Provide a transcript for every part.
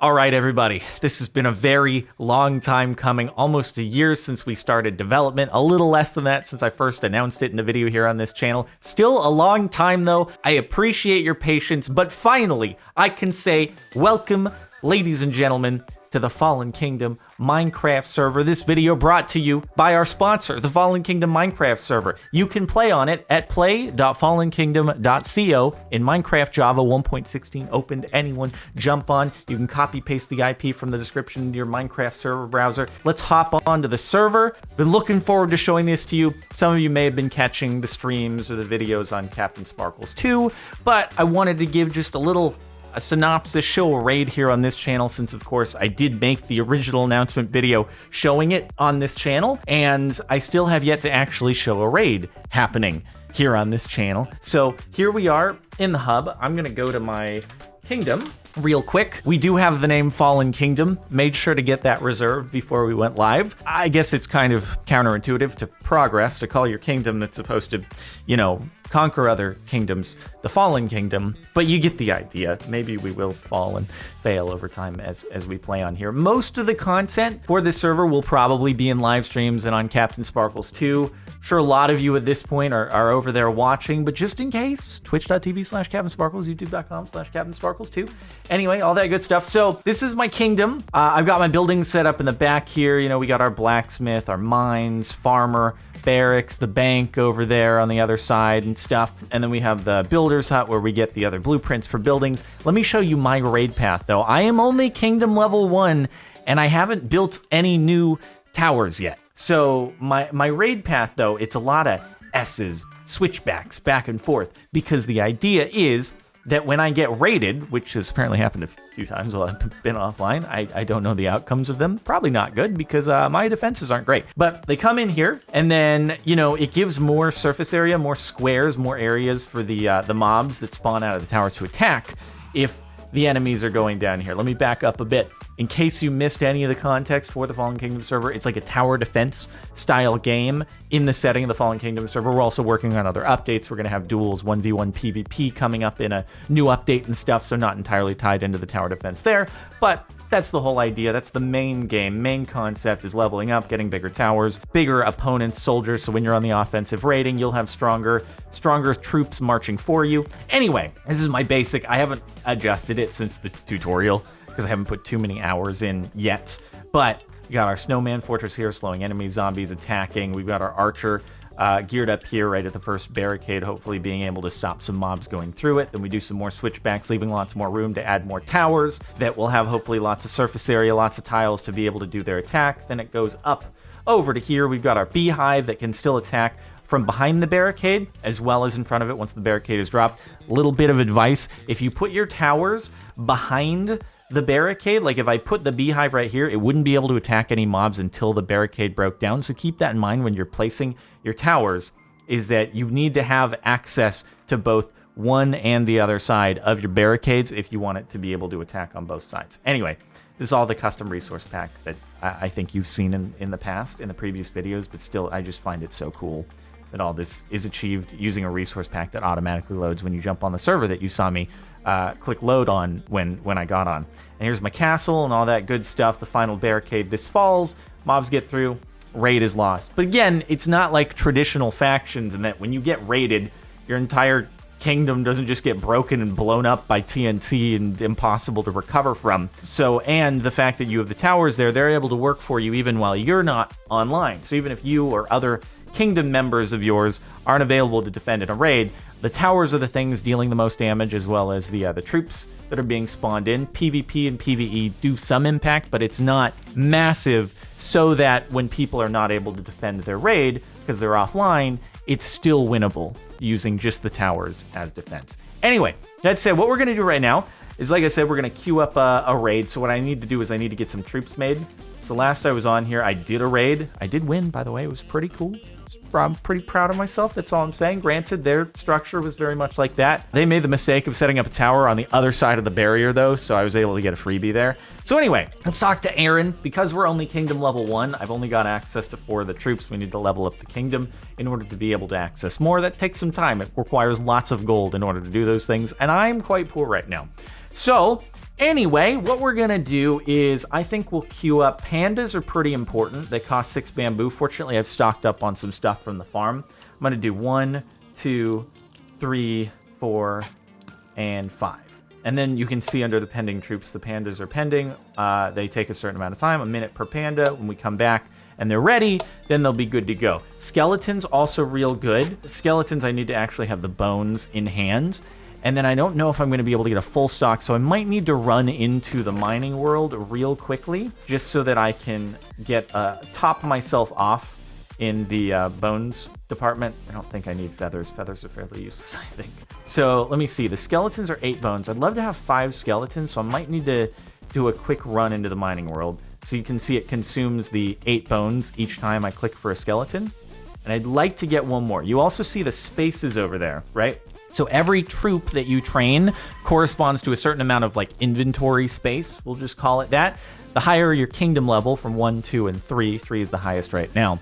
All right, everybody, this has been a very long time coming, almost a year since we started development, a little less than that since I first announced it in a video here on this channel. Still a long time though. I appreciate your patience, but finally, I can say welcome, ladies and gentlemen, to the Fallen Kingdom Minecraft server. This video brought to you by our sponsor, the Fallen Kingdom Minecraft server. You can play on it at play.fallenkingdom.co in Minecraft Java 1.16, open to anyone. Jump on. You can copy paste the IP from the description into your Minecraft server browser. Let's hop onto the server. Been looking forward to showing this to you. Some of you may have been catching the streams or the videos on CaptainSparklez too, but I wanted to give just a synopsis, show a raid here on this channel, since of course I did make the original announcement video showing it on this channel, and I still have yet to actually show a raid happening here on this channel. So here we are in the hub. I'm gonna go to my kingdom real quick. We do have the name Fallen Kingdom. Made sure to get that reserved before we went live. I guess it's kind of counterintuitive to progress to call your kingdom that's supposed to, you know, conquer other kingdoms the Fallen Kingdom, but you get the idea. Maybe we will fall and fail over time as we play on here. Most of the content for this server will probably be in live streams and on CaptainSparklez too. Sure, a lot of you at this point are over there watching, but just in case, twitch.tv/CaptainSparklez, youtube.com/CaptainSparklez too. Anyway, all that good stuff. So this is my kingdom. I've got my buildings set up in the back here. You know, we got our blacksmith, our mines, farmer, barracks, the bank over there on the other side and stuff. And then we have the builder's hut where we get the other blueprints for buildings. Let me show you my raid path though. I am only kingdom level 1 and I haven't built any new towers yet. So my raid path though, it's a lot of S's, switchbacks back and forth, because the idea is that when I get raided, which has apparently happened a few times while I've been offline, I don't know the outcomes of them. Probably not good, because my defenses aren't great. But they come in here, and then, you know, it gives more surface area, more squares, more areas for the mobs that spawn out of the tower to attack if the enemies are going down here. Let me back up a bit. In case you missed any of the context for the Fallen Kingdom server, it's like a tower defense style game in the setting of the Fallen Kingdom server. We're also working on other updates. We're going to have duels, 1v1 PvP coming up in a new update and stuff, so not entirely tied into the tower defense there, but that's the whole idea. That's the main game. Main concept is leveling up, getting bigger towers, bigger opponents, soldiers, so when you're on the offensive raiding, you'll have stronger troops marching for you. Anyway, this is my basic. I haven't adjusted it since the tutorial, because I haven't put too many hours in yet. But we got our snowman fortress here, slowing enemies, zombies attacking. We've got our archer geared up here right at the first barricade, hopefully being able to stop some mobs going through it. Then we do some more switchbacks, leaving lots more room to add more towers that will have hopefully lots of surface area, lots of tiles to be able to do their attack. Then it goes up over to here. We've got our beehive that can still attack from behind the barricade as well as in front of it once the barricade is dropped. Little bit of advice: if you put your towers behind the barricade, like if I put the beehive right here, it wouldn't be able to attack any mobs until the barricade broke down. So keep that in mind when you're placing your towers, is that you need to have access to both one and the other side of your barricades if you want it to be able to attack on both sides. Anyway, this is all the custom resource pack that I think you've seen in the past, in the previous videos, but still, I just find it so cool that all this is achieved using a resource pack that automatically loads when you jump on the server that you saw me click load on when I got on. And here's my castle and all that good stuff. The final barricade, this falls, mobs get through, raid is lost. But again, it's not like traditional factions in that when you get raided, your entire kingdom doesn't just get broken and blown up by TNT and impossible to recover from. So, and the fact that you have the towers there, they're able to work for you even while you're not online. So even if you or other kingdom members of yours aren't available to defend in a raid, the towers are the things dealing the most damage, as well as the troops that are being spawned in. PvP and PvE do some impact, but it's not massive, so that when people are not able to defend their raid because they're offline, it's still winnable using just the towers as defense. Anyway, that said, what we're going to do right now is, like I said, we're going to queue up a raid. So what I need to do is I need to get some troops made. So last I was on here, I did a raid. I did win, by the way. It was pretty cool. I'm pretty proud of myself. That's all I'm saying. Granted, their structure was very much like that. They made the mistake of setting up a tower on the other side of the barrier, though, so I was able to get a freebie there. So anyway, let's talk to Aaron. Because we're only Kingdom level 1, I've only got access to 4 of the troops. We need to level up the kingdom in order to be able to access more. That takes some time. It requires lots of gold in order to do those things, and I'm quite poor right now. So Anyway, what we're gonna do is I think we'll queue up. Pandas are pretty important. They cost 6 bamboo. Fortunately, I've stocked up on some stuff from the farm. I'm gonna do 1, 2, 3, 4, and 5. And then you can see under the pending troops, the pandas are pending. They take a certain amount of time, a minute per panda. When we come back and they're ready, then they'll be good to go. Skeletons also real good. Skeletons, I need to actually have the bones in hand. And then I don't know if I'm going to be able to get a full stock, so I might need to run into the mining world real quickly, just so that I can get top myself off in the bones department. I don't think I need feathers. Feathers are fairly useless, I think. So let me see. The skeletons are 8 bones. I'd love to have 5 skeletons, so I might need to do a quick run into the mining world. So you can see it consumes the 8 bones each time I click for a skeleton. And I'd like to get one more. You also see the spaces over there, right? So every troop that you train corresponds to a certain amount of like inventory space. We'll just call it that. The higher your kingdom level from 1, 2, and 3, 3 is the highest right now,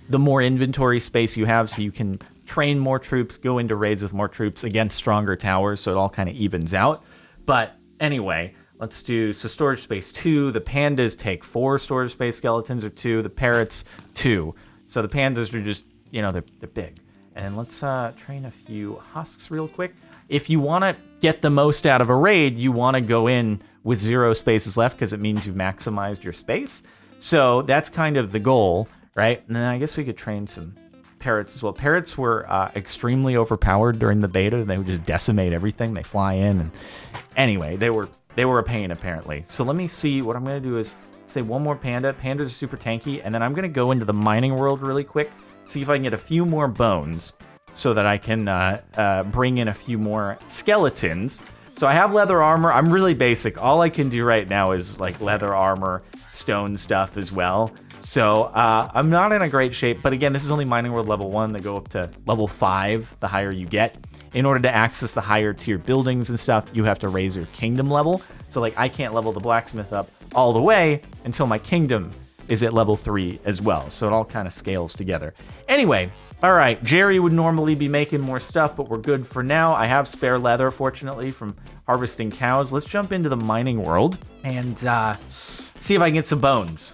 the more inventory space you have, so you can train more troops, go into raids with more troops against stronger towers, so it all kind of evens out. But anyway, let's do, so storage space 2. The pandas take 4 storage space, skeletons are 2, the parrots 2. So the pandas are just, you know, they're big. And let's train a few husks real quick. If you want to get the most out of a raid, you want to go in with 0 spaces left because it means you've maximized your space. So that's kind of the goal, right? And then I guess we could train some parrots as well. Parrots were extremely overpowered during the beta. They would just decimate everything. They fly in. And anyway, they were a pain apparently. So let me see. What I'm going to do is say one more panda. Pandas are super tanky. And then I'm going to go into the mining world really quick. See if I can get a few more bones so that I can bring in a few more skeletons. So I have leather armor. I'm really basic. All I can do right now is like leather armor, stone stuff as well. So I'm not in a great shape. But again, this is only mining world level 1. They go up to level 5 the higher you get. In order to access the higher tier buildings and stuff, you have to raise your kingdom level. So like I can't level the blacksmith up all the way until my kingdom is at level 3 as well. So it all kind of scales together. Anyway, all right, Jerry would normally be making more stuff, but we're good for now. I have spare leather, fortunately, from harvesting cows. Let's jump into the mining world and see if I can get some bones.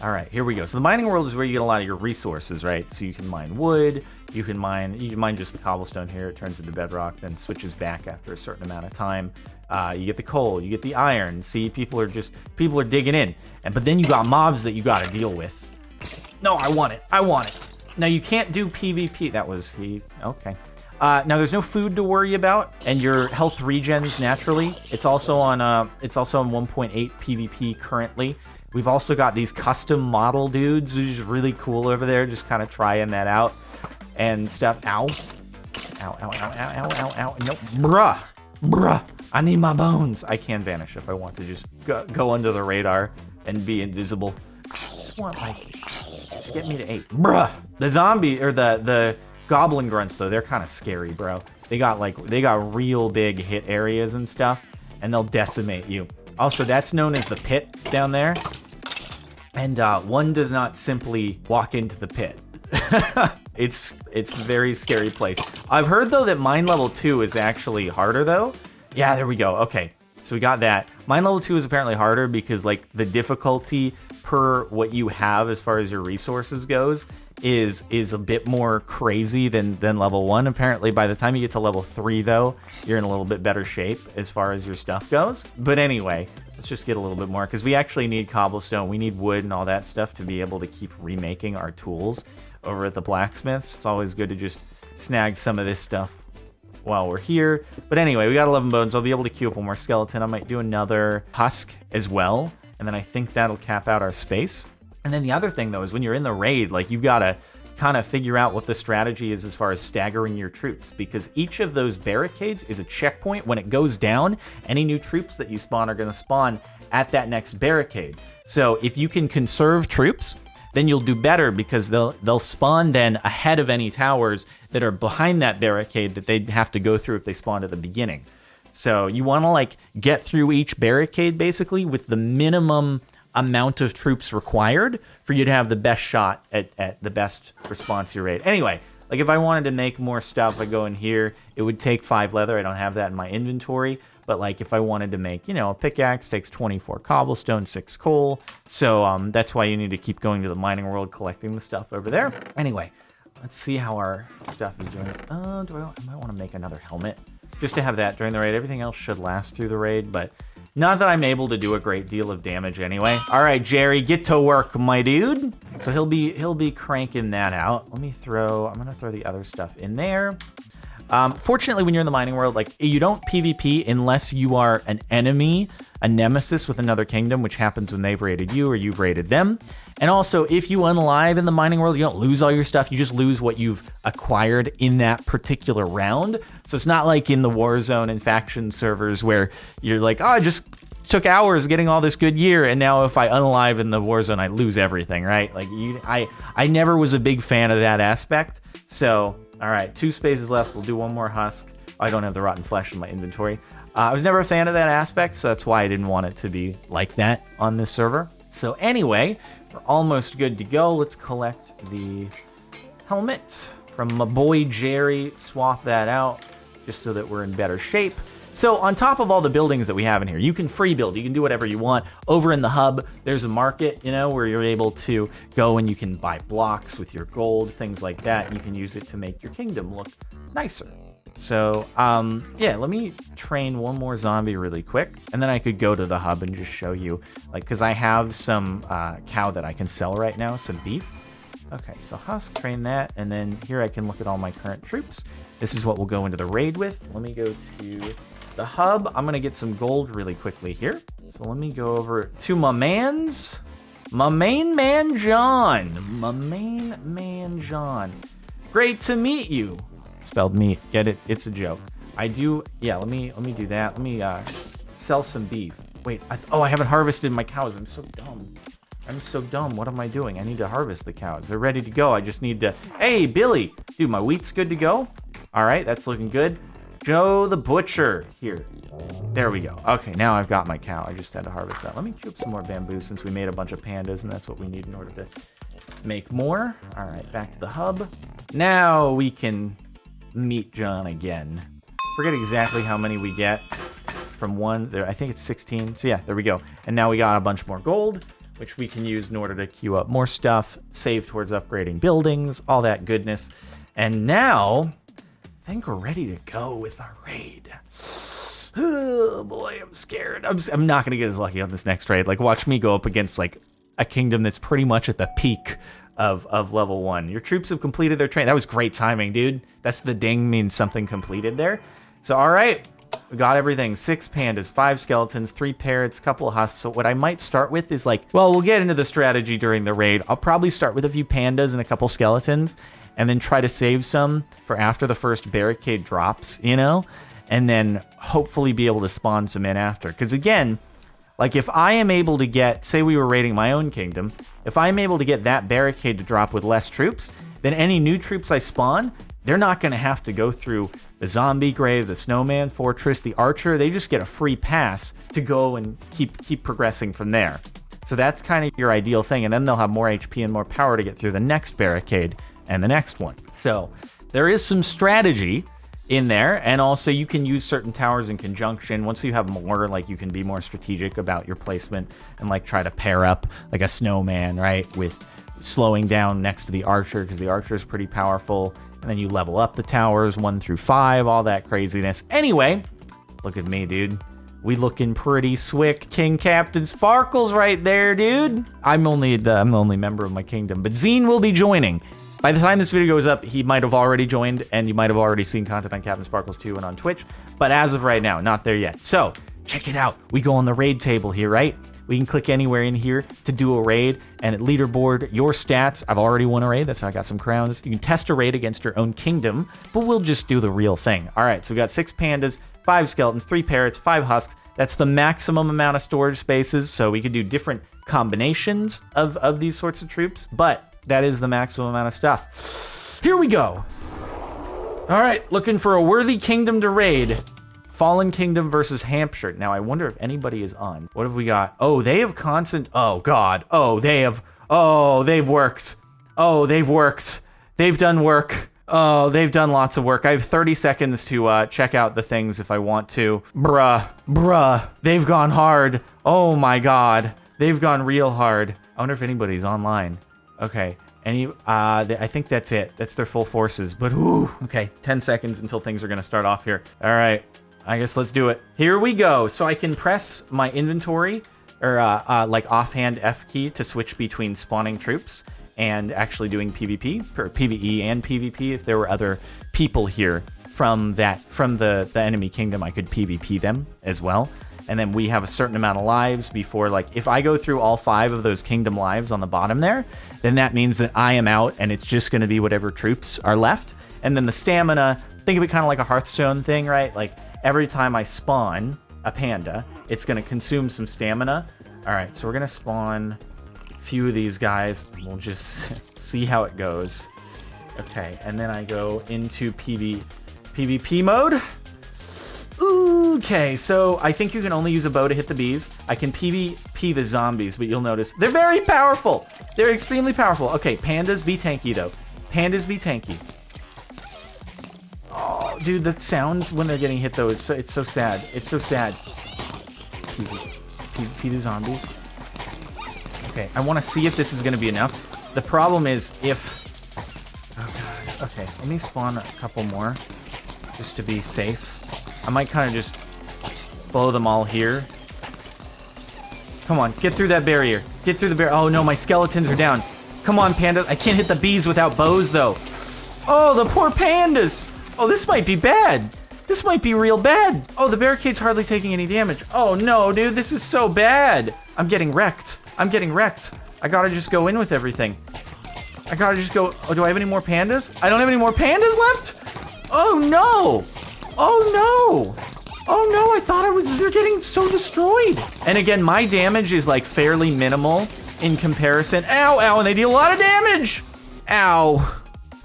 All right, here we go. So the mining world is where you get a lot of your resources, right? So you can mine wood, you can mine just the cobblestone here. It turns into bedrock, then switches back after a certain amount of time. You get the coal, you get the iron. See, people are digging in. But then you got mobs that you got to deal with. No, I want it. Now you can't do PvP. That was okay. Now there's no food to worry about, and your health regens naturally. It's also on 1.8 PvP currently. We've also got these custom model dudes, which is really cool over there. Just kind of trying that out and stuff. Ow. No, bruh. I need my bones. I can vanish if I want to just go under the radar and be invisible. Just get me to 8. Bruh. The zombie, or the goblin grunts, though, they're kind of scary, bro. They got real big hit areas and stuff, and they'll decimate you. Also, that's known as the pit down there. And one does not simply walk into the pit. It's a very scary place. I've heard, though, that mine level 2 is actually harder, though. Yeah, there we go. Okay, so we got that. Mine level 2 is apparently harder because, like, the difficulty per what you have as far as your resources goes is a bit more crazy than level 1. Apparently, by the time you get to level 3, though, you're in a little bit better shape as far as your stuff goes. But anyway, let's just get a little bit more, because we actually need cobblestone. We need wood and all that stuff to be able to keep remaking our tools over at the blacksmiths. It's always good to just snag some of this stuff while we're here. But anyway, we got 11 bones. I'll be able to queue up one more skeleton. I might do another husk as well, and then I think that'll cap out our space. And then the other thing, though, is when you're in the raid, like, you've got to kind of figure out what the strategy is as far as staggering your troops, because each of those barricades is a checkpoint. When it goes down, any new troops that you spawn are going to spawn at that next barricade. So if you can conserve troops, then you'll do better, because they'll spawn then ahead of any towers that are behind that barricade that they'd have to go through if they spawned at the beginning. So you want to, like, get through each barricade basically with the minimum amount of troops required for you to have the best shot at the best response to your raid. Anyway, like, if I wanted to make more stuff, I go in here. It would take 5 leather. I don't have that in my inventory. But like if I wanted to make, you know, a pickaxe, takes 24 cobblestone, 6 coal. So that's why you need to keep going to the mining world, collecting the stuff over there. Anyway, let's see how our stuff is doing. I might want to make another helmet just to have that during the raid. Everything else should last through the raid, but not that I'm able to do a great deal of damage anyway. All right, Jerry, get to work, my dude. So he'll be cranking that out. I'm gonna throw the other stuff in there. Fortunately, when you're in the mining world, like you don't PvP unless you are an enemy, a nemesis with another kingdom, which happens when they've raided you or you've raided them. And also, if you unalive in the mining world, you don't lose all your stuff. You just lose what you've acquired in that particular round. So it's not like in the Warzone and faction servers where you're like, oh, I just took hours getting all this good gear, and now if I unalive in the Warzone, I lose everything, right? Like I never was a big fan of that aspect. So, all right, 2 spaces left. We'll do one more husk. I don't have the rotten flesh in my inventory. I was never a fan of that aspect, so that's why I didn't want it to be like that on this server. So anyway, we're almost good to go. Let's collect the helmet from my boy Jerry. Swap that out just so that we're in better shape. So on top of all the buildings that we have in here, you can free build, you can do whatever you want. Over in the hub, there's a market, you know, where you're able to go and you can buy blocks with your gold, things like that. And you can use it to make your kingdom look nicer. So, yeah, let me train one more zombie really quick, and then I could go to the hub and just show you, like, because I have some cow that I can sell right now, some beef. Okay, so husk, train that, and then here I can look at all my current troops. This is what we'll go into the raid with. Let me go to the hub. I'm going to get some gold really quickly here. So let me go over to my main man, John. My main man, John. Great to meet you. Spelled meat. Get it? It's a joke. I do. Yeah, let me do that. Let me sell some beef. Wait. I haven't harvested my cows. I'm so dumb. What am I doing? I need to harvest the cows. They're ready to go. I just need to. Hey, Billy. Dude, my wheat's good to go. All right, that's looking good. Joe the butcher. Here. There we go. Okay, now I've got my cow. I just had to harvest that. Let me queue up some more bamboo since we made a bunch of pandas, and that's what we need in order to make more. All right, back to the hub. Now we can meet John again. Forget exactly how many we get from one there. I think it's 16. So yeah, there we go. And now we got a bunch more gold, which we can use in order to queue up more stuff, save towards upgrading buildings, all that goodness. And now I think we're ready to go with our raid. Oh boy, I'm scared. I'm not gonna get as lucky on this next raid. Like, watch me go up against like a kingdom that's pretty much at the peak of level 1. Your troops have completed their train. That was great timing, dude. That's the ding means something completed there. So, all right, we got everything. 6 pandas, 5 skeletons, 3 parrots, couple of husks. So what I might start with is like, well, we'll get into the strategy during the raid. I'll probably start with a few pandas and a couple skeletons, and then try to save some for after the first barricade drops, you know, and then hopefully be able to spawn some in after. Because again, like if I am able to get, say we were raiding my own kingdom, if I'm able to get that barricade to drop with less troops, then any new troops I spawn, they're not going to have to go through the zombie grave, the snowman fortress, the archer. They just get a free pass to go and keep progressing from there. So that's kind of your ideal thing. And then they'll have more HP and more power to get through the next barricade and the next one. So there is some strategy in there, and also you can use certain towers in conjunction. Once you have more, like, you can be more strategic about your placement and like try to pair up like a snowman, right, with slowing down next to the archer, because the archer is pretty powerful, and then you level up the towers 1 through 5, all that craziness. Anyway, look at me, dude. We looking pretty swick. King CaptainSparklez right there, dude. I'm the only member of my kingdom, but Zine will be joining. By the time this video goes up, he might have already joined, and you might have already seen content on CaptainSparklez 2 and on Twitch. But as of right now, not there yet. So, check it out. We go on the raid table here, right? We can click anywhere in here to do a raid, and at leaderboard, your stats. I've already won a raid, that's how I got some crowns. You can test a raid against your own kingdom, but we'll just do the real thing. All right, so we got 6 pandas, 5 skeletons, 3 parrots, 5 husks. That's the maximum amount of storage spaces, so we could do different combinations of these sorts of troops, but that is the maximum amount of stuff. Here we go. All right, looking for a worthy kingdom to raid. Fallen Kingdom versus Hampshire. Now, I wonder if anybody is on. What have we got? Oh, they have constant. Oh, God. Oh, they have. Oh, they've worked. Oh, they've worked. They've done work. Oh, they've done lots of work. I have 30 seconds to check out the things if I want to. Bruh, they've gone hard. Oh my God, they've gone real hard. I wonder if anybody's online. Okay, I think that's it. That's their full forces, but ooh. Okay, 10 seconds until things are gonna start off here. All right, I guess let's do it. Here we go. So I can press my inventory or like offhand F key to switch between spawning troops and actually doing PvP, or PvE and PvP. If there were other people here from the enemy kingdom, I could PvP them as well. And then we have a certain amount of lives before, like, if I go through all 5 of those kingdom lives on the bottom there, then that means that I am out and it's just gonna be whatever troops are left. And then the stamina, think of it kind of like a Hearthstone thing, right? Like every time I spawn a panda, it's gonna consume some stamina. All right, so we're gonna spawn a few of these guys. We'll just see how it goes. Okay, and then I go into PvP mode. Okay, so I think you can only use a bow to hit the bees. I can PvP the zombies, but you'll notice they're very powerful. They're extremely powerful. Okay, pandas be tanky though. Pandas be tanky. Oh, dude, the sounds when they're getting hit though, it's so sad. It's so sad. PvP the zombies. Okay, I want to see if this is going to be enough. The problem is if... Oh God. Okay, let me spawn a couple more just to be safe. I might kind of just blow them all here. Come on, get through that barrier. Get through the barrier. Oh no, my skeletons are down. Come on, panda. I can't hit the bees without bows, though. Oh, the poor pandas. Oh, this might be bad. This might be real bad. Oh, the barricade's hardly taking any damage. Oh no, dude, this is so bad. I'm getting wrecked. I'm getting wrecked. I gotta just go in with everything. I gotta just go. Oh, do I have any more pandas? I don't have any more pandas left? Oh no. Oh no! Oh no, I thought they're getting so destroyed. And again, my damage is like fairly minimal in comparison. Ow, ow, and they deal a lot of damage! Ow.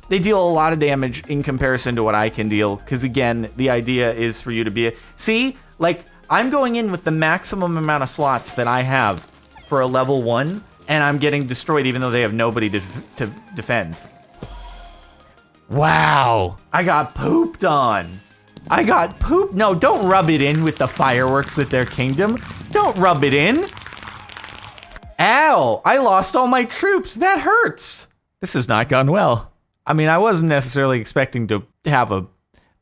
They deal a lot of damage in comparison to what I can deal. Because again, the idea is for you to be see, like, I'm going in with the maximum amount of slots that I have for a level 1, and I'm getting destroyed even though they have nobody to defend. Wow, I got pooped on. I got pooped. No, don't rub it in with the fireworks at their kingdom. Don't rub it in. Ow, I lost all my troops. That hurts. This has not gone well. I mean, I wasn't necessarily expecting to have a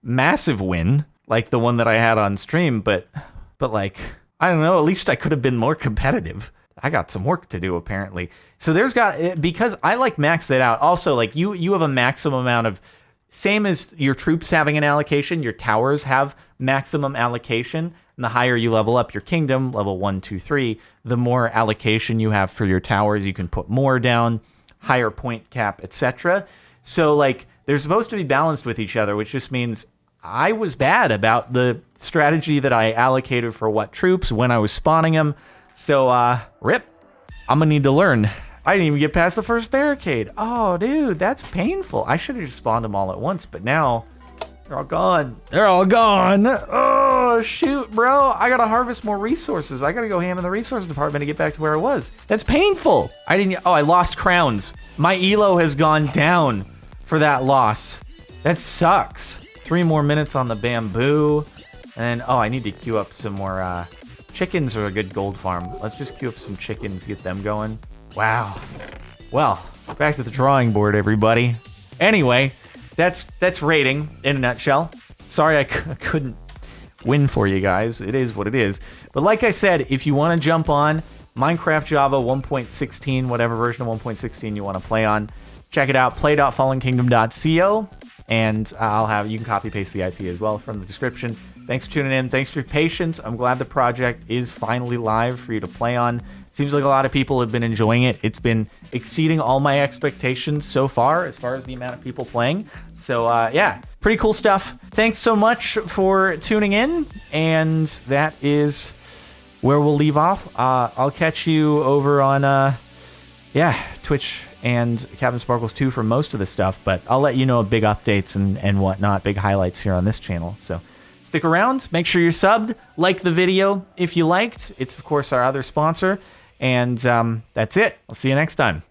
massive win like the one that I had on stream, but like, I don't know, at least I could have been more competitive. I got some work to do apparently. So because I like maxed it out. Also, like you have a maximum amount of, same as your troops having an allocation, your towers have maximum allocation. And the higher you level up your kingdom, level 1, 2, 3, the more allocation you have for your towers. You can put more down, higher point cap, etc. So like they're supposed to be balanced with each other, which just means I was bad about the strategy that I allocated for what troops when I was spawning them. So rip, I'm gonna need to learn. I didn't even get past the first barricade. Oh, dude, that's painful. I should have just spawned them all at once, but now they're all gone. They're all gone. Oh, shoot, bro. I gotta harvest more resources. I gotta go ham in the resource department to get back to where I was. That's painful. I lost crowns. My elo has gone down for that loss. That sucks. 3 more minutes on the bamboo. And oh, I need to queue up some more, chickens are a good gold farm. Let's just queue up some chickens, get them going. Wow. Well, back to the drawing board, everybody. Anyway, that's rating in a nutshell. Sorry I couldn't win for you guys. It is what it is. But like I said, if you want to jump on Minecraft Java 1.16, whatever version of 1.16 you want to play on, check it out, play.fallenkingdom.co, and you can copy paste the IP as well from the description. Thanks for tuning in. Thanks for your patience. I'm glad the project is finally live for you to play on. Seems like a lot of people have been enjoying it. It's been exceeding all my expectations so far as the amount of people playing. So yeah, pretty cool stuff. Thanks so much for tuning in. And that is where we'll leave off. I'll catch you over on Twitch and CaptainSparklez 2 for most of the stuff. But I'll let you know big updates and whatnot, big highlights here on this channel. So stick around. Make sure you're subbed. Like the video if you liked. It's, of course, our other sponsor. And that's it. I'll see you next time.